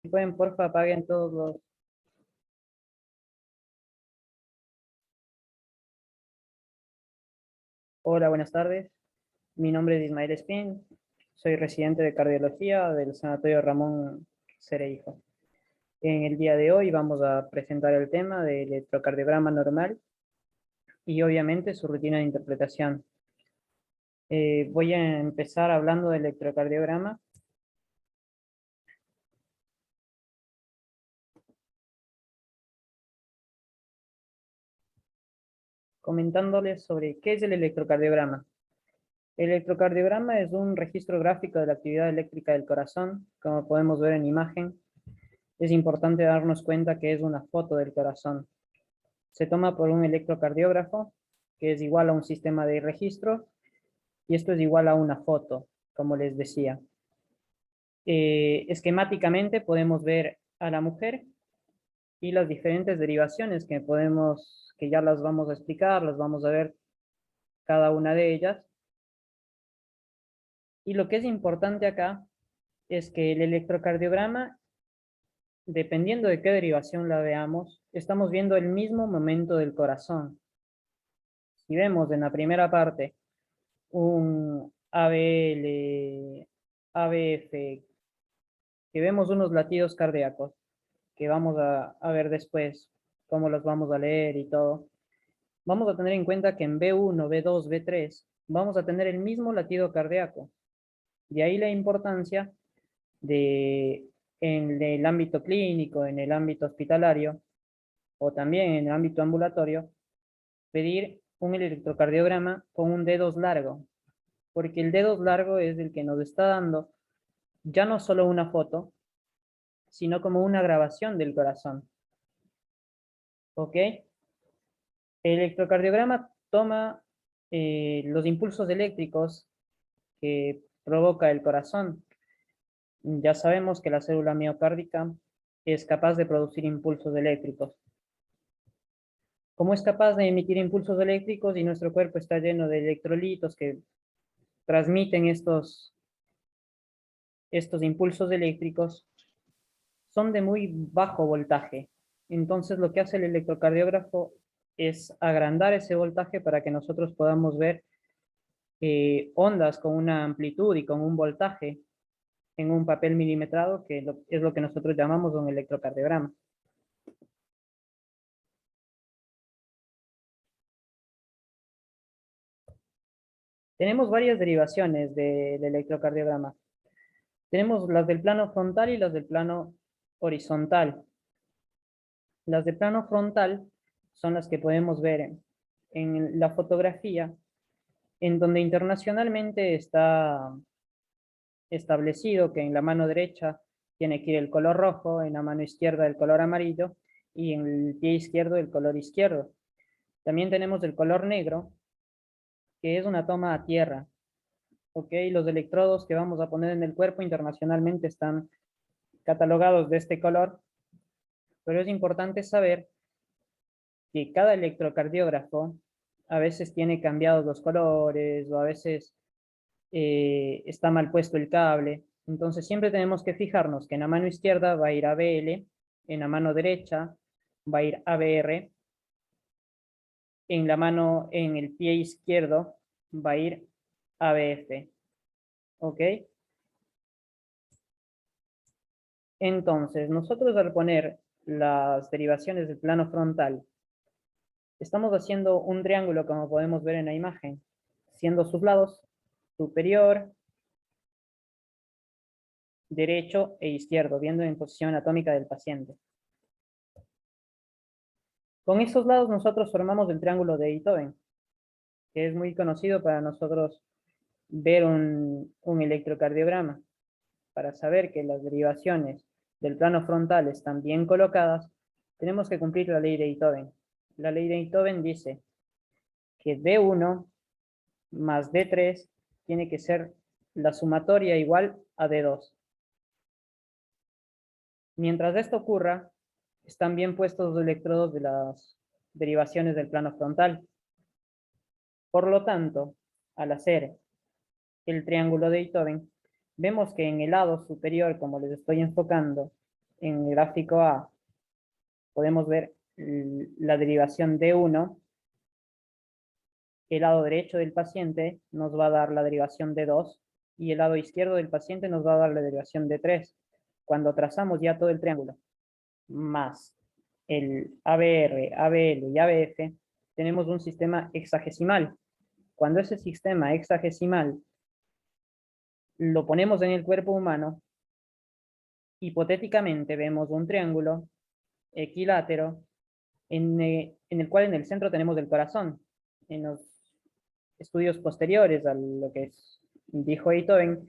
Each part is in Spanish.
Si pueden, porfa, apaguen todos los... Hola, buenas tardes. Mi nombre es Ismael Espín. Soy residente de cardiología del Sanatorio Ramón Cereijo. En el día de hoy vamos a presentar el tema del electrocardiograma normal y obviamente su rutina de interpretación. Voy a empezar hablando del electrocardiograma. Comentándoles sobre qué es el electrocardiograma. El electrocardiograma es un registro gráfico de la actividad eléctrica del corazón, como podemos ver en imagen. Es importante darnos cuenta que es una foto del corazón. Se toma por un electrocardiógrafo, que es igual a un sistema de registro, y esto es igual a una foto, como les decía. Esquemáticamente podemos ver a la mujer y las diferentes derivaciones que ya las vamos a explicar, las vamos a ver cada una de ellas. Y lo que es importante acá es que el electrocardiograma, dependiendo de qué derivación la veamos, estamos viendo el mismo momento del corazón. Si vemos en la primera parte un ABL, ABF, que vemos unos latidos cardíacos, que vamos a ver después cómo los vamos a leer y todo, vamos a tener en cuenta que en B1, B2, B3 vamos a tener el mismo latido cardíaco. De ahí la importancia de, en el ámbito clínico, en el ámbito hospitalario o también en el ámbito ambulatorio, pedir un electrocardiograma con un D2 largo, porque el D2 largo es el que nos está dando ya no solo una foto, sino como una grabación del corazón. ¿Ok? El electrocardiograma toma los impulsos eléctricos que provoca el corazón. Ya sabemos que la célula miocárdica es capaz de producir impulsos eléctricos. Como es capaz de emitir impulsos eléctricos y nuestro cuerpo está lleno de electrolitos que transmiten estos impulsos eléctricos, son de muy bajo voltaje. Entonces lo que hace el electrocardiógrafo es agrandar ese voltaje para que nosotros podamos ver ondas con una amplitud y con un voltaje en un papel milimetrado, que es lo que nosotros llamamos un electrocardiograma. Tenemos varias derivaciones del electrocardiograma. Tenemos las del plano frontal y las del plano horizontal. Las de plano frontal son las que podemos ver en la fotografía, en donde internacionalmente está establecido que en la mano derecha tiene que ir el color rojo, en la mano izquierda el color amarillo y en el pie izquierdo el color izquierdo. También tenemos el color negro, que es una toma a tierra. ¿Ok? Los electrodos que vamos a poner en el cuerpo internacionalmente están catalogados de este color, pero es importante saber que cada electrocardiógrafo a veces tiene cambiados los colores o a veces está mal puesto el cable. Entonces siempre tenemos que fijarnos que en la mano izquierda va a ir ABL, en la mano derecha va a ir ABR, en el pie izquierdo va a ir ABF. ¿Ok? Entonces, nosotros al poner las derivaciones del plano frontal, estamos haciendo un triángulo como podemos ver en la imagen, siendo sus lados superior, derecho e izquierdo, viendo en posición anatómica del paciente. Con estos lados nosotros formamos el triángulo de Beethoven, que es muy conocido para nosotros ver un electrocardiograma. Para saber que las derivaciones del plano frontal están bien colocadas, tenemos que cumplir la ley de Beethoven. La ley de Beethoven dice que D1 más D3 tiene que ser la sumatoria igual a D2. Mientras esto ocurra, están bien puestos los electrodos de las derivaciones del plano frontal. Por lo tanto, al hacer el triángulo de Beethoven, vemos que en el lado superior, como les estoy enfocando, En el gráfico A podemos ver la derivación D1. El lado derecho del paciente nos va a dar la derivación D2 y el lado izquierdo del paciente nos va a dar la derivación D3. Cuando trazamos ya todo el triángulo, más el ABR, ABL y ABF, tenemos un sistema hexagesimal. Cuando ese sistema hexagesimal lo ponemos en el cuerpo humano, hipotéticamente vemos un triángulo equilátero en el cual en el centro tenemos el corazón. En los estudios posteriores a lo que dijo Beethoven,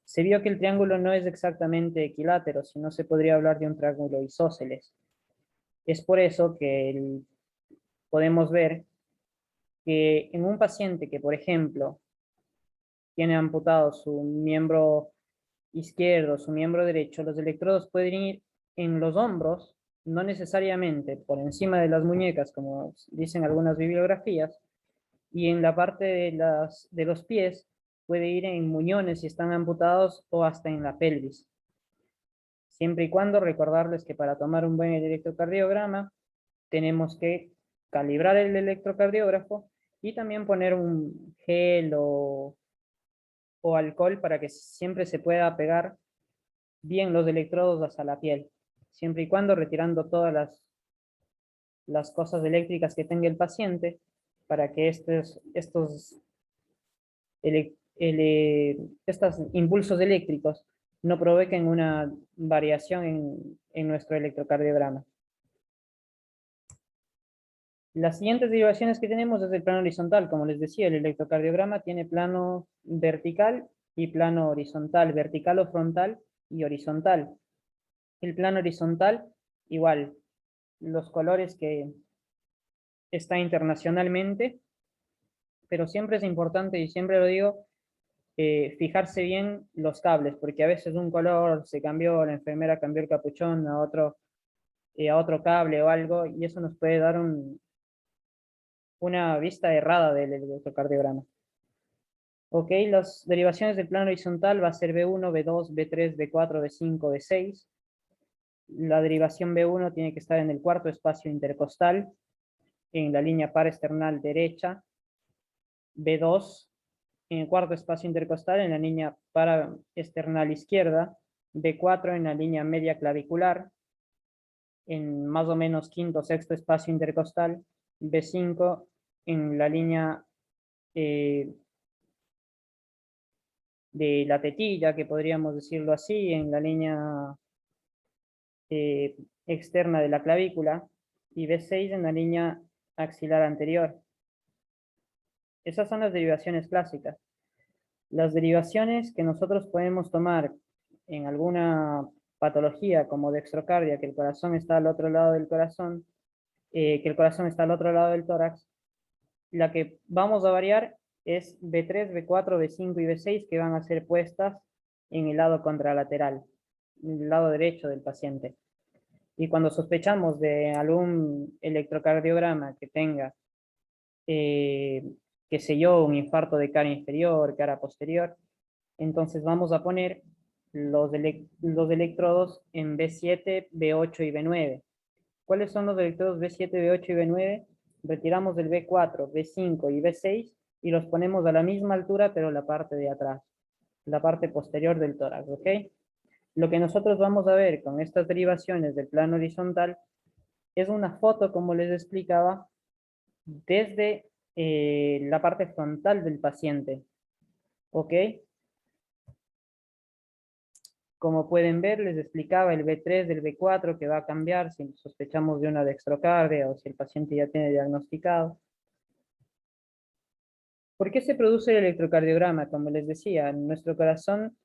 se vio que el triángulo no es exactamente equilátero, sino se podría hablar de un triángulo isósceles. Es por eso que podemos ver que en un paciente que, por ejemplo, tiene amputado su miembro izquierdo, su miembro derecho, los electrodos pueden ir en los hombros, no necesariamente por encima de las muñecas, como dicen algunas bibliografías, y en la parte de los pies puede ir en muñones si están amputados o hasta en la pelvis. Siempre y cuando recordarles que para tomar un buen electrocardiograma tenemos que calibrar el electrocardiógrafo y también poner un gel o alcohol para que siempre se pueda pegar bien los electrodos hasta la piel, siempre y cuando retirando todas las cosas eléctricas que tenga el paciente para que estos impulsos eléctricos no provoquen una variación en nuestro electrocardiograma. Las siguientes derivaciones que tenemos es el plano horizontal. Como les decía, el electrocardiograma tiene plano vertical y plano horizontal, vertical o frontal y horizontal. El plano horizontal, igual, los colores que está internacionalmente, pero siempre es importante, y siempre lo digo, fijarse bien los cables, porque a veces un color se cambió, la enfermera cambió el capuchón a otro cable o algo, y eso nos puede dar una vista errada del electrocardiograma. Ok, las derivaciones del plano horizontal va a ser B1, B2, B3, B4, B5, B6. La derivación B1 tiene que estar en el cuarto espacio intercostal, en la línea parasternal derecha. B2 en el cuarto espacio intercostal, en la línea paraesternal izquierda. B4 en la línea media clavicular, en más o menos quinto o sexto espacio intercostal. B5 en la línea de la tetilla, que podríamos decirlo así, en la línea externa de la clavícula, y B6 en la línea axilar anterior. Esas son las derivaciones clásicas. Las derivaciones que nosotros podemos tomar en alguna patología como dextrocardia, que el corazón está al otro lado del corazón, que el corazón está al otro lado del tórax, la que vamos a variar es B3, B4, B5 y B6, que van a ser puestas en el lado contralateral, en el lado derecho del paciente. Y cuando sospechamos de algún electrocardiograma que tenga, qué sé yo, un infarto de cara inferior, cara posterior, entonces vamos a poner los electrodos en B7, B8 y B9. ¿Cuáles son los electrodos B7, B8 y B9? Retiramos el B4, B5 y B6 y los ponemos a la misma altura, pero la parte de atrás, la parte posterior del tórax, ¿ok? Lo que nosotros vamos a ver con estas derivaciones del plano horizontal es una foto, como les explicaba, desde la parte frontal del paciente, ¿ok? Como pueden ver, les explicaba el B3 del B4 que va a cambiar si sospechamos de una dextrocardia o si el paciente ya tiene diagnosticado. ¿Por qué se produce el electrocardiograma? Como les decía, nuestro corazón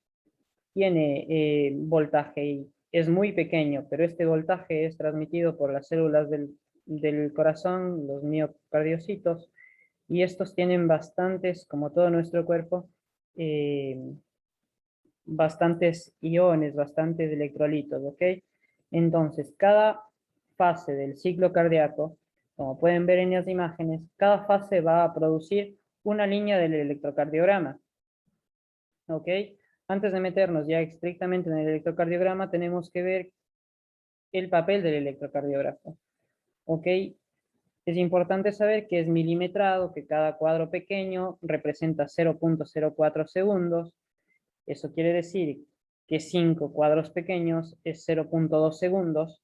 tiene voltaje y es muy pequeño, pero este voltaje es transmitido por las células del corazón, los miocardiocitos, y estos tienen bastantes, como todo nuestro cuerpo, eh, bastantes iones, bastantes electrolitos, ¿ok? Entonces, cada fase del ciclo cardíaco, como pueden ver en las imágenes, cada fase va a producir una línea del electrocardiograma, ¿ok? Antes de meternos ya estrictamente en el electrocardiograma, tenemos que ver el papel del electrocardiógrafo. ¿Ok? Es importante saber que es milimetrado, que cada cuadro pequeño representa 0.04 segundos. Eso quiere decir que 5 cuadros pequeños es 0.2 segundos.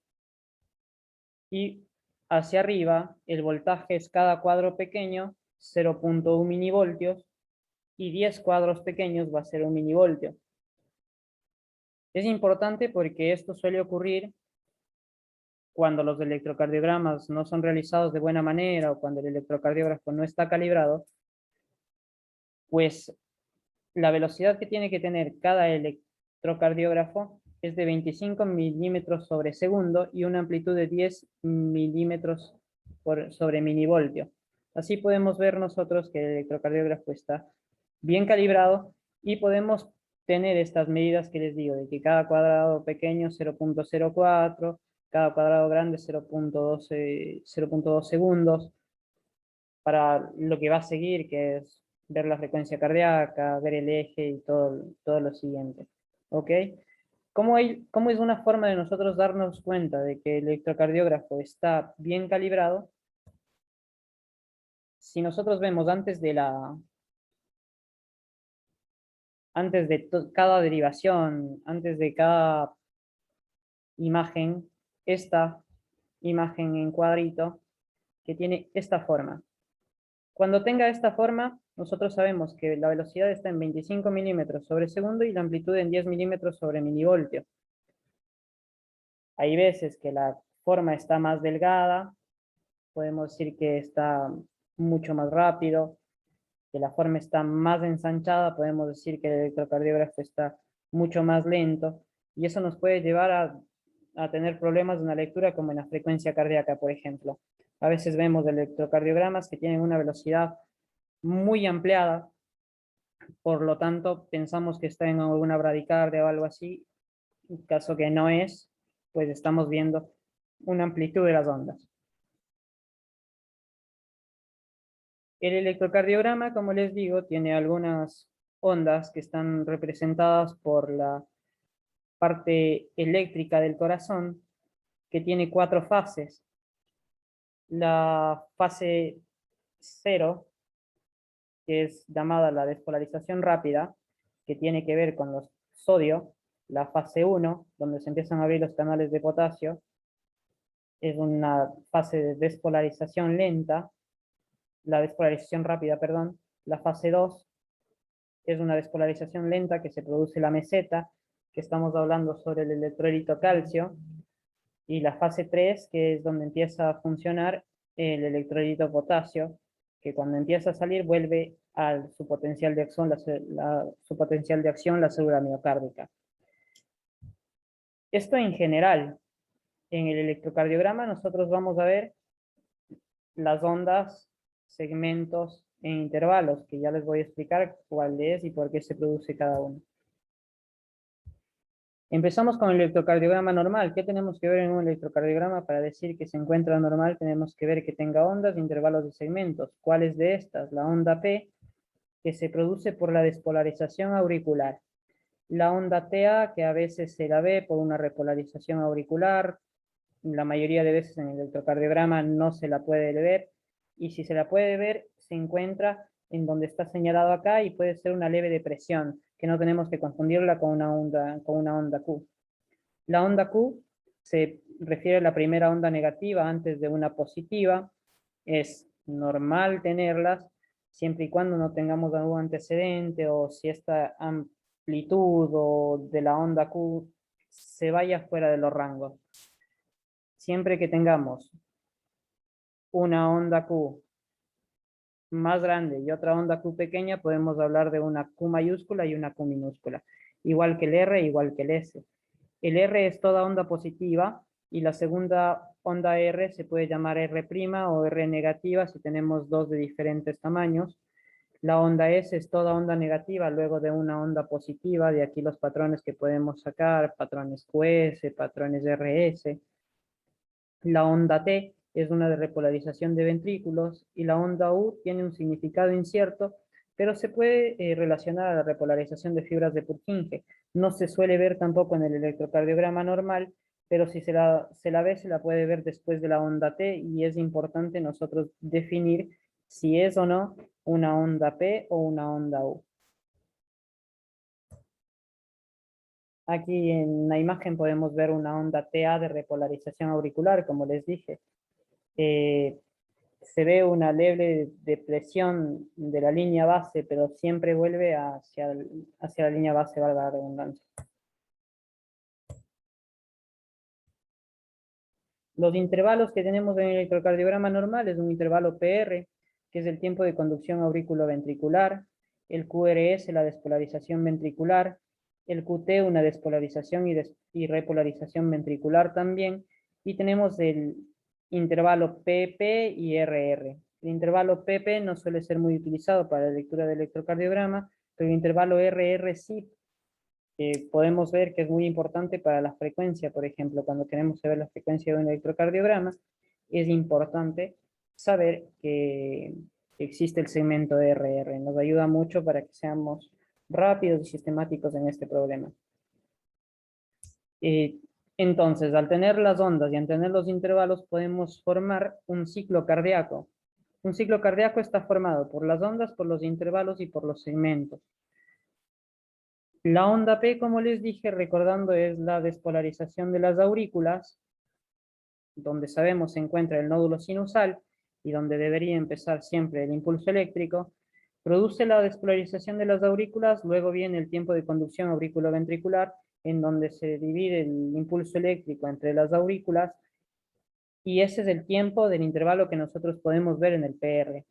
Y hacia arriba, el voltaje es cada cuadro pequeño, 0.1 milivoltios, y 10 cuadros pequeños va a ser 1 milivoltio. Es importante porque esto suele ocurrir cuando los electrocardiogramas no son realizados de buena manera o cuando el electrocardiógrafo no está calibrado, pues la velocidad que tiene que tener cada electrocardiógrafo es de 25 milímetros sobre segundo y una amplitud de 10 milímetros sobre milivoltio. Así podemos ver nosotros que el electrocardiógrafo está bien calibrado y podemos tener estas medidas que les digo, de que cada cuadrado pequeño 0.04, cada cuadrado grande 0.2 segundos, para lo que va a seguir, que es ver la frecuencia cardíaca, ver el eje y todo lo siguiente. ¿Ok? ¿Cómo es una forma de nosotros darnos cuenta de que el electrocardiógrafo está bien calibrado? Si nosotros vemos antes de cada derivación, antes de cada imagen, esta imagen en cuadrito que tiene esta forma. Cuando tenga esta forma, nosotros sabemos que la velocidad está en 25 milímetros sobre segundo y la amplitud en 10 milímetros sobre milivoltio. Hay veces que la forma está más delgada, podemos decir que está mucho más rápido, que la forma está más ensanchada, podemos decir que el electrocardiógrafo está mucho más lento, y eso nos puede llevar a tener problemas de una lectura como en la frecuencia cardíaca, por ejemplo. A veces vemos electrocardiogramas que tienen una velocidad muy ampliada, por lo tanto pensamos que está en alguna bradicardia o algo así, en caso que no es, pues estamos viendo una amplitud de las ondas. El electrocardiograma, como les digo, tiene algunas ondas que están representadas por la parte eléctrica del corazón, que tiene 4 fases. La fase 0, que es llamada la despolarización rápida, que tiene que ver con los sodio. La fase 1, donde se empiezan a abrir los canales de potasio, es una fase de despolarización lenta, la despolarización rápida, perdón. La fase 2 es una despolarización lenta que se produce en la meseta, que estamos hablando sobre el electrolito calcio, y la fase 3, que es donde empieza a funcionar el electrolito potasio, que cuando empieza a salir vuelve a su potencial de acción, su potencial de acción, la célula miocárdica. Esto en general. En el electrocardiograma nosotros vamos a ver las ondas, segmentos e intervalos, que ya les voy a explicar cuál es y por qué se produce cada uno. Empezamos con el electrocardiograma normal. ¿Qué tenemos que ver en un electrocardiograma para decir que se encuentra normal? Tenemos que ver que tenga ondas, intervalos de segmentos. ¿Cuáles de estas? La onda P, que se produce por la despolarización auricular. La onda TA, que a veces se la ve por una repolarización auricular. La mayoría de veces en el electrocardiograma no se la puede ver. Y si se la puede ver, se encuentra en donde está señalado acá y puede ser una leve depresión, que no tenemos que confundirla con una onda Q. La onda Q se refiere a la primera onda negativa antes de una positiva. Es normal tenerlas siempre y cuando no tengamos algún antecedente o si esta amplitud o de la onda Q se vaya fuera de los rangos. Siempre que tengamos una onda Q más grande y otra onda Q pequeña, podemos hablar de una Q mayúscula y una Q minúscula. Igual que el R, igual que el S. El R es toda onda positiva y la segunda onda R se puede llamar R' o R negativa si tenemos dos de diferentes tamaños. La onda S es toda onda negativa luego de una onda positiva, de aquí los patrones que podemos sacar, patrones QS, patrones RS. La onda T es una de repolarización de ventrículos y la onda U tiene un significado incierto, pero se puede relacionar a la repolarización de fibras de Purkinje. No se suele ver tampoco en el electrocardiograma normal pero si se la ve, se la puede ver después de la onda T y es importante nosotros definir si es o no una onda P o una onda U. Aquí en la imagen podemos ver una onda TA de repolarización auricular, como les dije. Se ve una leve depresión de la línea base, pero siempre vuelve hacia la línea base, valga la redundancia. Los intervalos que tenemos en el electrocardiograma normal es un intervalo PR, que es el tiempo de conducción auriculoventricular, el QRS, la despolarización ventricular, el QT, una despolarización y repolarización ventricular también, y tenemos el intervalo PP y RR. El intervalo PP no suele ser muy utilizado para la lectura del electrocardiograma, pero el intervalo RR sí podemos ver que es muy importante para la frecuencia, por ejemplo, cuando queremos saber la frecuencia de un electrocardiograma, es importante saber que existe el segmento de RR. Nos ayuda mucho para que seamos rápidos y sistemáticos en este problema. Entonces, al tener las ondas y al tener los intervalos, podemos formar un ciclo cardíaco. Un ciclo cardíaco está formado por las ondas, por los intervalos y por los segmentos. La onda P, como les dije, recordando, es la despolarización de las aurículas, donde sabemos se encuentra el nódulo sinusal y donde debería empezar siempre el impulso eléctrico. Produce la despolarización de las aurículas, luego viene el tiempo de conducción auriculoventricular, en donde se divide el impulso eléctrico entre las aurículas, y ese es el tiempo del intervalo que nosotros podemos ver en el PR.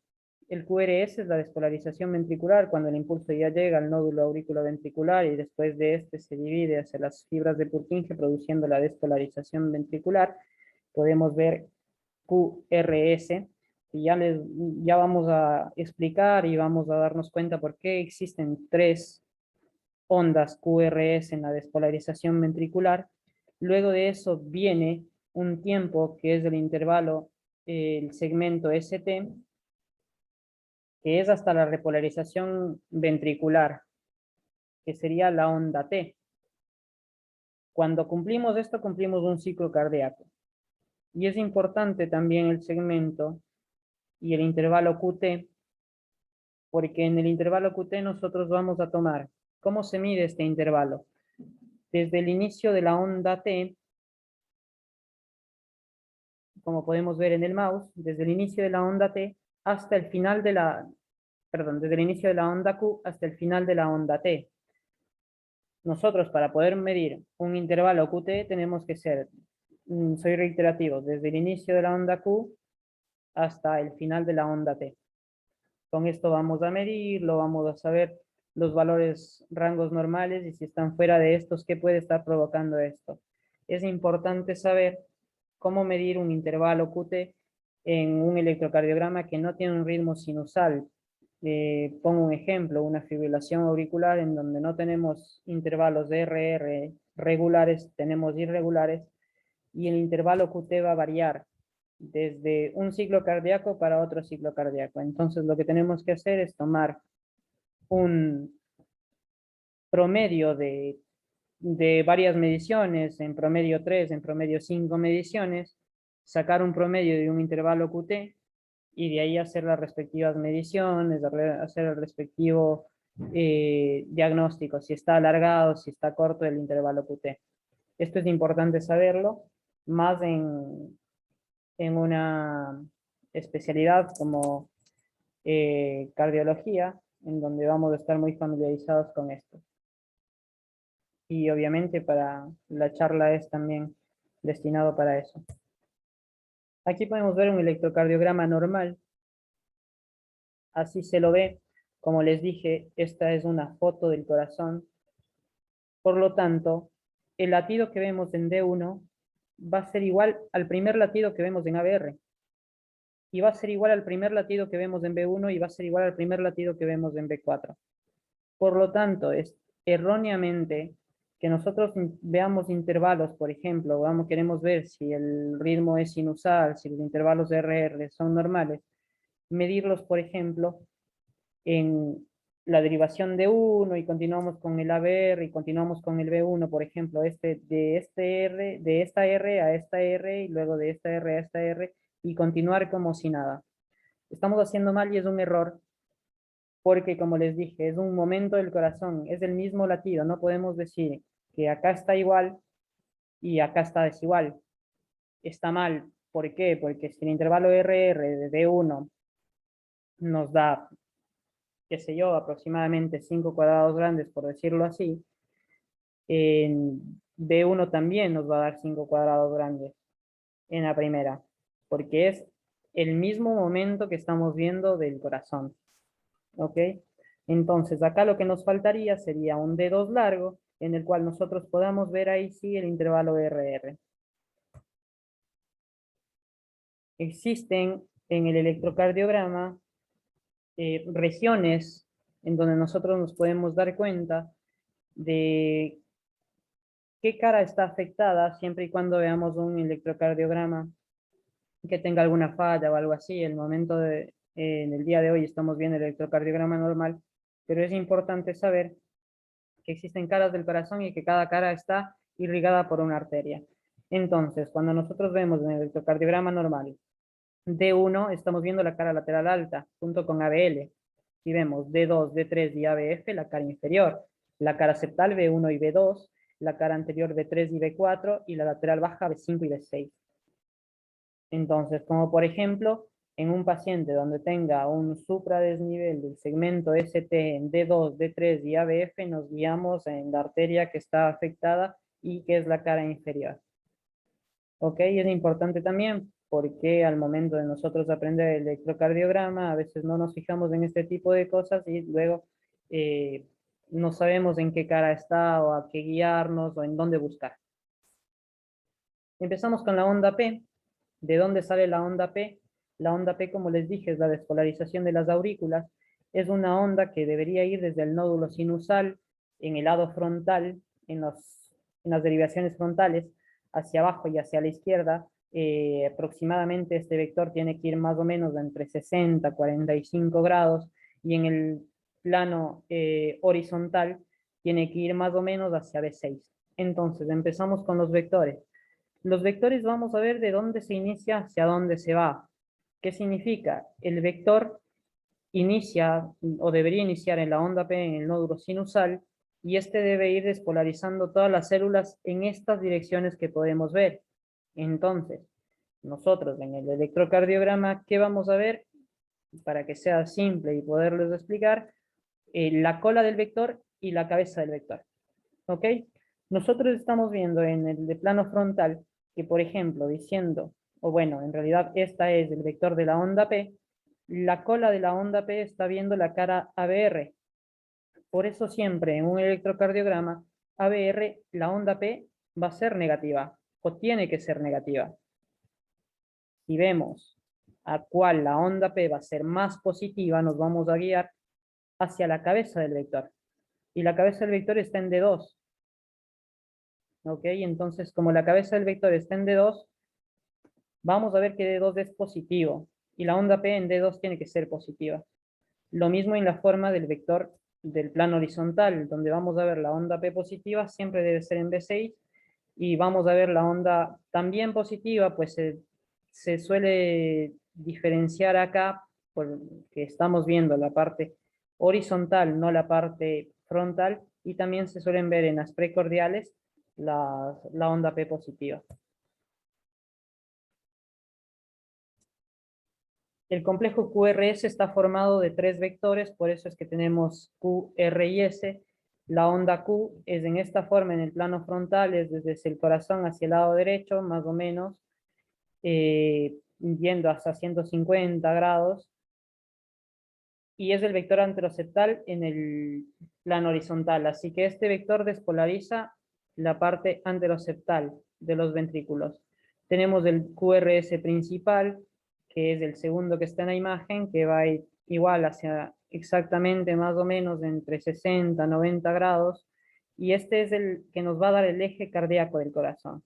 El QRS es la despolarización ventricular, cuando el impulso ya llega al nódulo auriculoventricular y después de este se divide hacia las fibras de Purkinje produciendo la despolarización ventricular. Podemos ver QRS, y ya vamos a explicar y vamos a darnos cuenta por qué existen tres ondas QRS en la despolarización ventricular. Luego de eso viene un tiempo que es el intervalo, el segmento ST, que es hasta la repolarización ventricular, que sería la onda T. Cuando cumplimos esto, cumplimos un ciclo cardíaco. Y es importante también el segmento y el intervalo QT, porque en el intervalo QT nosotros vamos a tomar, ¿cómo se mide este intervalo? Desde el inicio de la onda T, como podemos ver en el mouse, desde el inicio de la onda T hasta el final de desde el inicio de la onda Q hasta el final de la onda T. Nosotros, para poder medir un intervalo QT, tenemos que ser, soy reiterativo, desde el inicio de la onda Q hasta el final de la onda T. Con esto vamos a medirlo, vamos a saber los valores rangos normales y si están fuera de estos, ¿qué puede estar provocando esto? Es importante saber cómo medir un intervalo QT en un electrocardiograma que no tiene un ritmo sinusal. Pongo un ejemplo, una fibrilación auricular en donde no tenemos intervalos de RR regulares, tenemos irregulares, y el intervalo QT va a variar desde un ciclo cardíaco para otro ciclo cardíaco. Entonces lo que tenemos que hacer es tomar un promedio de varias mediciones, en promedio 3, en promedio 5 mediciones, sacar un promedio de un intervalo QT y de ahí hacer las respectivas mediciones, hacer el respectivo diagnóstico, si está alargado, si está corto el intervalo QT. Esto es importante saberlo, más en una especialidad como cardiología, en donde vamos a estar muy familiarizados con esto. Y obviamente para la charla es también destinado para eso. Aquí podemos ver un electrocardiograma normal. Así se lo ve. Como les dije, esta es una foto del corazón. Por lo tanto, el latido que vemos en D1 va a ser igual al primer latido que vemos en ABR. Y va a ser igual al primer latido que vemos en B1 y va a ser igual al primer latido que vemos en B4. Por lo tanto, es erróneamente que nosotros veamos intervalos, por ejemplo, queremos ver si el ritmo es sinusal, si los intervalos de RR son normales, medirlos, por ejemplo, en la derivación de uno y continuamos con el ABR y continuamos con el B1, por ejemplo, de esta R a esta R y luego de esta R a esta R y continuar como si nada. Estamos haciendo mal y es un error porque, como les dije, es un momento del corazón, es el mismo latido, no podemos decir que acá está igual y acá está desigual. Está mal. ¿Por qué? Porque si el intervalo RR de D1 nos da, qué sé yo, aproximadamente 5 cuadrados grandes, por decirlo así, en B1 también nos va a dar 5 cuadrados grandes en la primera, porque es el mismo momento que estamos viendo del corazón. ¿Ok? Entonces, acá lo que nos faltaría sería un D2 largo, en el cual nosotros podamos ver ahí sí el intervalo RR. Existen en el electrocardiograma regiones en donde nosotros nos podemos dar cuenta de qué cara está afectada siempre y cuando veamos un electrocardiograma que tenga alguna falla o algo así. En el día de hoy estamos viendo el electrocardiograma normal, pero es importante saber que existen caras del corazón y que cada cara está irrigada por una arteria. Entonces, cuando nosotros vemos en el electrocardiograma normal D1, estamos viendo la cara lateral alta junto con ABL. Si vemos D2, D3 y ABF, la cara inferior. La cara septal B1 y B2, la cara anterior B3 y B4 y la lateral baja B5 y B6. Entonces, como por ejemplo, en un paciente donde tenga un supradesnivel del segmento ST en D2, D3 y ABF, nos guiamos en la arteria que está afectada y que es la cara inferior. ¿Ok? Es importante también porque al momento de nosotros aprender el electrocardiograma, a veces no nos fijamos en este tipo de cosas y luego eh, no sabemos en qué cara está o a qué guiarnos o en dónde buscar. Empezamos con la onda P. ¿De dónde sale la onda P? La onda P, como les dije, es la despolarización de las aurículas. Es una onda que debería ir desde el nódulo sinusal en el lado frontal, en las derivaciones frontales, hacia abajo y hacia la izquierda. Aproximadamente este vector tiene que ir más o menos de entre 60 a 45 grados y en el plano horizontal tiene que ir más o menos hacia B6. Entonces, empezamos con los vectores. Los vectores vamos a ver de dónde se inicia hacia dónde se va. ¿Qué significa? El vector inicia o debería iniciar en la onda P en el nódulo sinusal y este debe ir despolarizando todas las células en estas direcciones que podemos ver. Entonces, nosotros en el electrocardiograma, ¿qué vamos a ver? Para que sea simple y poderles explicar, la cola del vector y la cabeza del vector. ¿Ok? Nosotros estamos viendo en el de plano frontal que, por ejemplo, diciendo, o bueno, en realidad esta es el vector de la onda P, la cola de la onda P está viendo la cara ABR. Por eso siempre en un electrocardiograma, ABR, la onda P va a ser negativa, o tiene que ser negativa. Si vemos a cuál la onda P va a ser más positiva, nos vamos a guiar hacia la cabeza del vector. Y la cabeza del vector está en D2. ¿Ok? Entonces, como la cabeza del vector está en D2, vamos a ver que D2 es positivo y la onda P en D2 tiene que ser positiva. Lo mismo en la forma del vector del plano horizontal, donde vamos a ver la onda P positiva, siempre debe ser en B6, y vamos a ver la onda también positiva, pues se suele diferenciar acá, porque estamos viendo la parte horizontal, no la parte frontal, y también se suelen ver en las precordiales la onda P positiva. El complejo QRS está formado de 3 vectores, por eso es que tenemos Q, R y S. La onda Q es en esta forma en el plano frontal, es desde el corazón hacia el lado derecho, más o menos, yendo hasta 150 grados, y es el vector anteroseptal en el plano horizontal, así que este vector despolariza la parte anteroseptal de los ventrículos. Tenemos el QRS principal, que es el segundo que está en la imagen, que va a ir igual hacia exactamente más o menos entre 60 y 90 grados, y este es el que nos va a dar el eje cardíaco del corazón.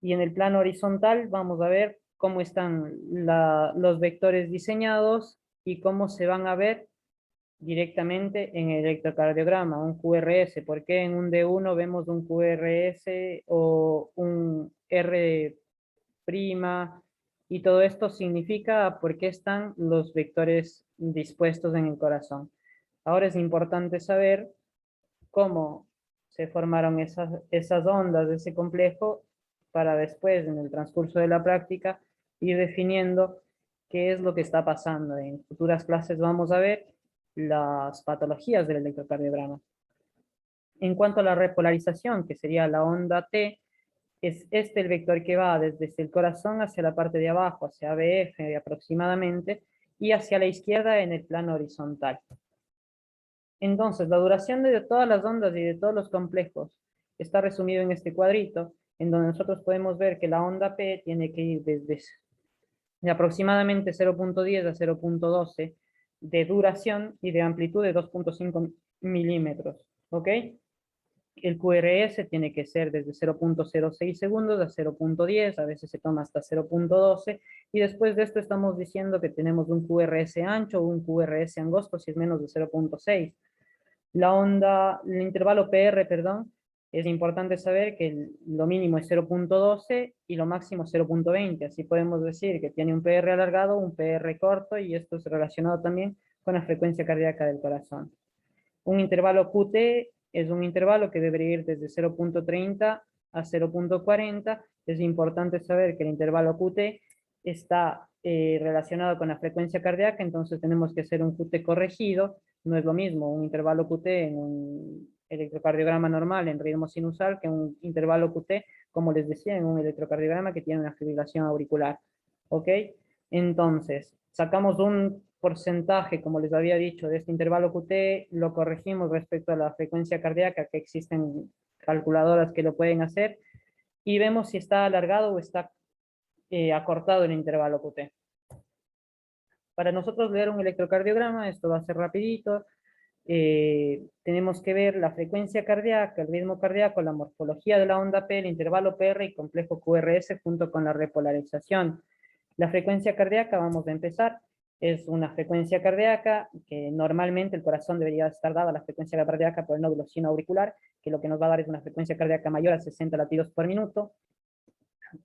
Y en el plano horizontal vamos a ver cómo están los vectores diseñados y cómo se van a ver directamente en el electrocardiograma, un QRS. ¿Por qué en un D1 vemos un QRS o un R'? Y todo esto significa por qué están los vectores dispuestos en el corazón. Ahora es importante saber cómo se formaron esas ondas de ese complejo para después, en el transcurso de la práctica, ir definiendo qué es lo que está pasando. En futuras clases vamos a ver las patologías del electrocardiograma. En cuanto a la repolarización, que sería la onda T, es este el vector que va desde el corazón hacia la parte de abajo, hacia ABF aproximadamente, y hacia la izquierda en el plano horizontal. Entonces, la duración de todas las ondas y de todos los complejos está resumido en este cuadrito, en donde nosotros podemos ver que la onda P tiene que ir desde de aproximadamente 0.10 a 0.12 de duración y de amplitud de 2.5 milímetros, ¿ok? El QRS tiene que ser desde 0.06 segundos a 0.10, a veces se toma hasta 0.12, y después de esto estamos diciendo que tenemos un QRS ancho o un QRS angosto si es menos de 0.6. El intervalo PR, perdón, es importante saber que lo mínimo es 0.12 y lo máximo 0.20. Así podemos decir que tiene un PR alargado, un PR corto, y esto es relacionado también con la frecuencia cardíaca del corazón. Un intervalo QT es un intervalo que debería ir desde 0.30 a 0.40. Es importante saber que el intervalo QT está relacionado con la frecuencia cardíaca, entonces tenemos que hacer un QT corregido. No es lo mismo un intervalo QT en un electrocardiograma normal en ritmo sinusal que un intervalo QT, como les decía, en un electrocardiograma que tiene una fibrilación auricular. ¿Ok? Entonces, sacamos un porcentaje, como les había dicho, de este intervalo QT, lo corregimos respecto a la frecuencia cardíaca, que existen calculadoras que lo pueden hacer, y vemos si está alargado o está acortado el intervalo QT. Para nosotros leer un electrocardiograma, esto va a ser rapidito. Tenemos que ver la frecuencia cardíaca, el ritmo cardíaco, la morfología de la onda P, el intervalo PR y complejo QRS junto con la repolarización. La frecuencia cardíaca, vamos a empezar, es una frecuencia cardíaca que normalmente el corazón debería estar dada a la frecuencia cardíaca por el nódulo sinoauricular, que lo que nos va a dar es una frecuencia cardíaca mayor a 60 latidos por minuto,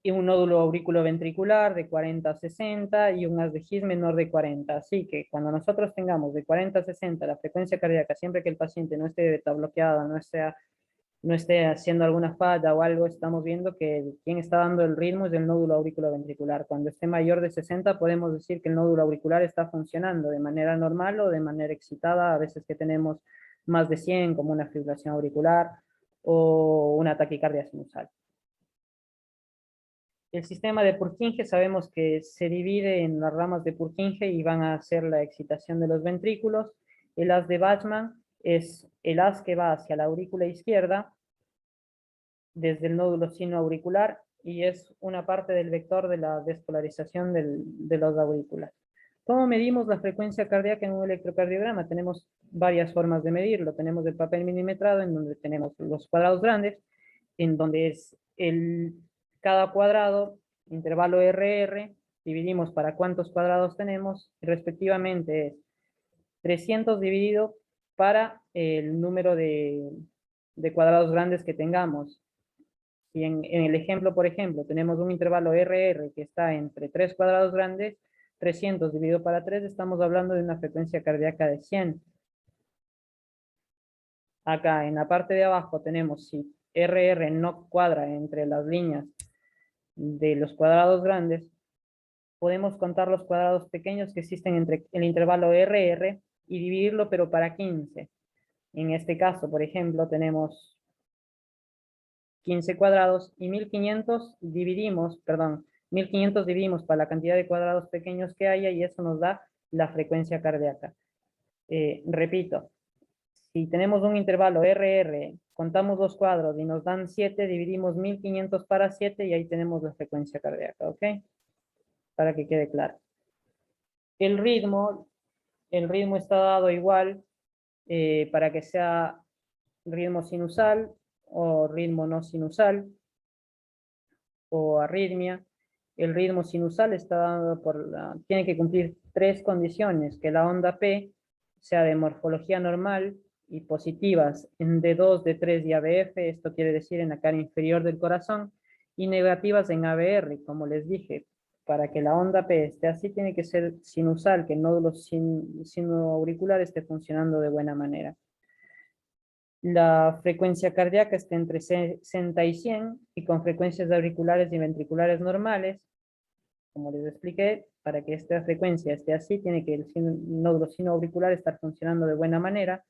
y un nódulo aurículo-ventricular de 40 a 60 y un haz de His menor de 40. Así que cuando nosotros tengamos de 40 a 60 la frecuencia cardíaca, siempre que el paciente no esté beta bloqueada, no esté haciendo alguna falla o algo, estamos viendo que quien está dando el ritmo es el nódulo auriculoventricular. Cuando esté mayor de 60 podemos decir que el nódulo auricular está funcionando de manera normal o de manera excitada, a veces que tenemos más de 100 como una fibrilación auricular o una taquicardia sinusal. El sistema de Purkinje sabemos que se divide en las ramas de Purkinje y van a hacer la excitación de los ventrículos. El haz de Bachmann es el haz que va hacia la aurícula izquierda desde el nódulo sinoauricular y es una parte del vector de la despolarización de los aurículas. ¿Cómo medimos la frecuencia cardíaca en un electrocardiograma? Tenemos varias formas de medirlo. Tenemos el papel milimetrado, en donde tenemos los cuadrados grandes, en donde es cada cuadrado, intervalo RR, dividimos para cuántos cuadrados tenemos, y respectivamente es 300 dividido para el número de cuadrados grandes que tengamos. Si en el ejemplo, por ejemplo, tenemos un intervalo RR que está entre 3 cuadrados grandes, 300 dividido para 3, estamos hablando de una frecuencia cardíaca de 100. Acá en la parte de abajo tenemos si RR no cuadra entre las líneas de los cuadrados grandes, podemos contar los cuadrados pequeños que existen entre el intervalo RR y dividirlo pero para 15. En este caso, por ejemplo, tenemos 15 cuadrados y 1500 dividimos para la cantidad de cuadrados pequeños que haya y eso nos da la frecuencia cardíaca. Repito, si tenemos un intervalo RR, contamos los cuadros y nos dan 7, dividimos 1500 para 7 y ahí tenemos la frecuencia cardíaca, ¿ok? Para que quede claro. El ritmo está dado igual para que sea ritmo sinusal o ritmo no sinusal o arritmia. El ritmo sinusal está dado tiene que cumplir 3 condiciones: que la onda P sea de morfología normal y positivas en D2, D3 y ABF, esto quiere decir en la cara inferior del corazón, y negativas en ABR, como les dije, para que la onda P esté así tiene que ser sinusal, que el nódulo sinoauricular esté funcionando de buena manera. La frecuencia cardíaca está entre 60 y 100 y con frecuencias auriculares y ventriculares normales. Como les expliqué, para que esta frecuencia esté así, tiene que el nódulo sinoauricular estar funcionando de buena manera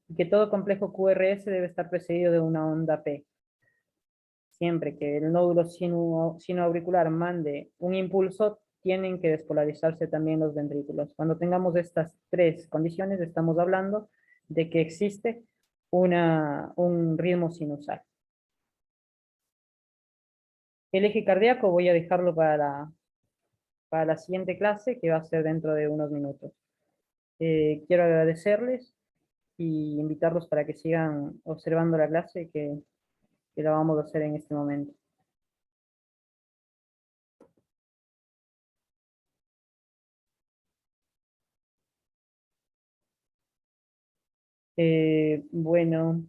y que todo complejo QRS debe estar precedido de una onda P. Siempre que el nódulo sinoauricular mande un impulso, tienen que despolarizarse también los ventrículos. Cuando tengamos estas tres condiciones, estamos hablando de que existe un ritmo sinusal. El eje cardíaco voy a dejarlo para la siguiente clase, que va a ser dentro de unos minutos. Quiero agradecerles y invitarlos para que sigan observando la clase que la vamos a hacer en este momento. Bueno.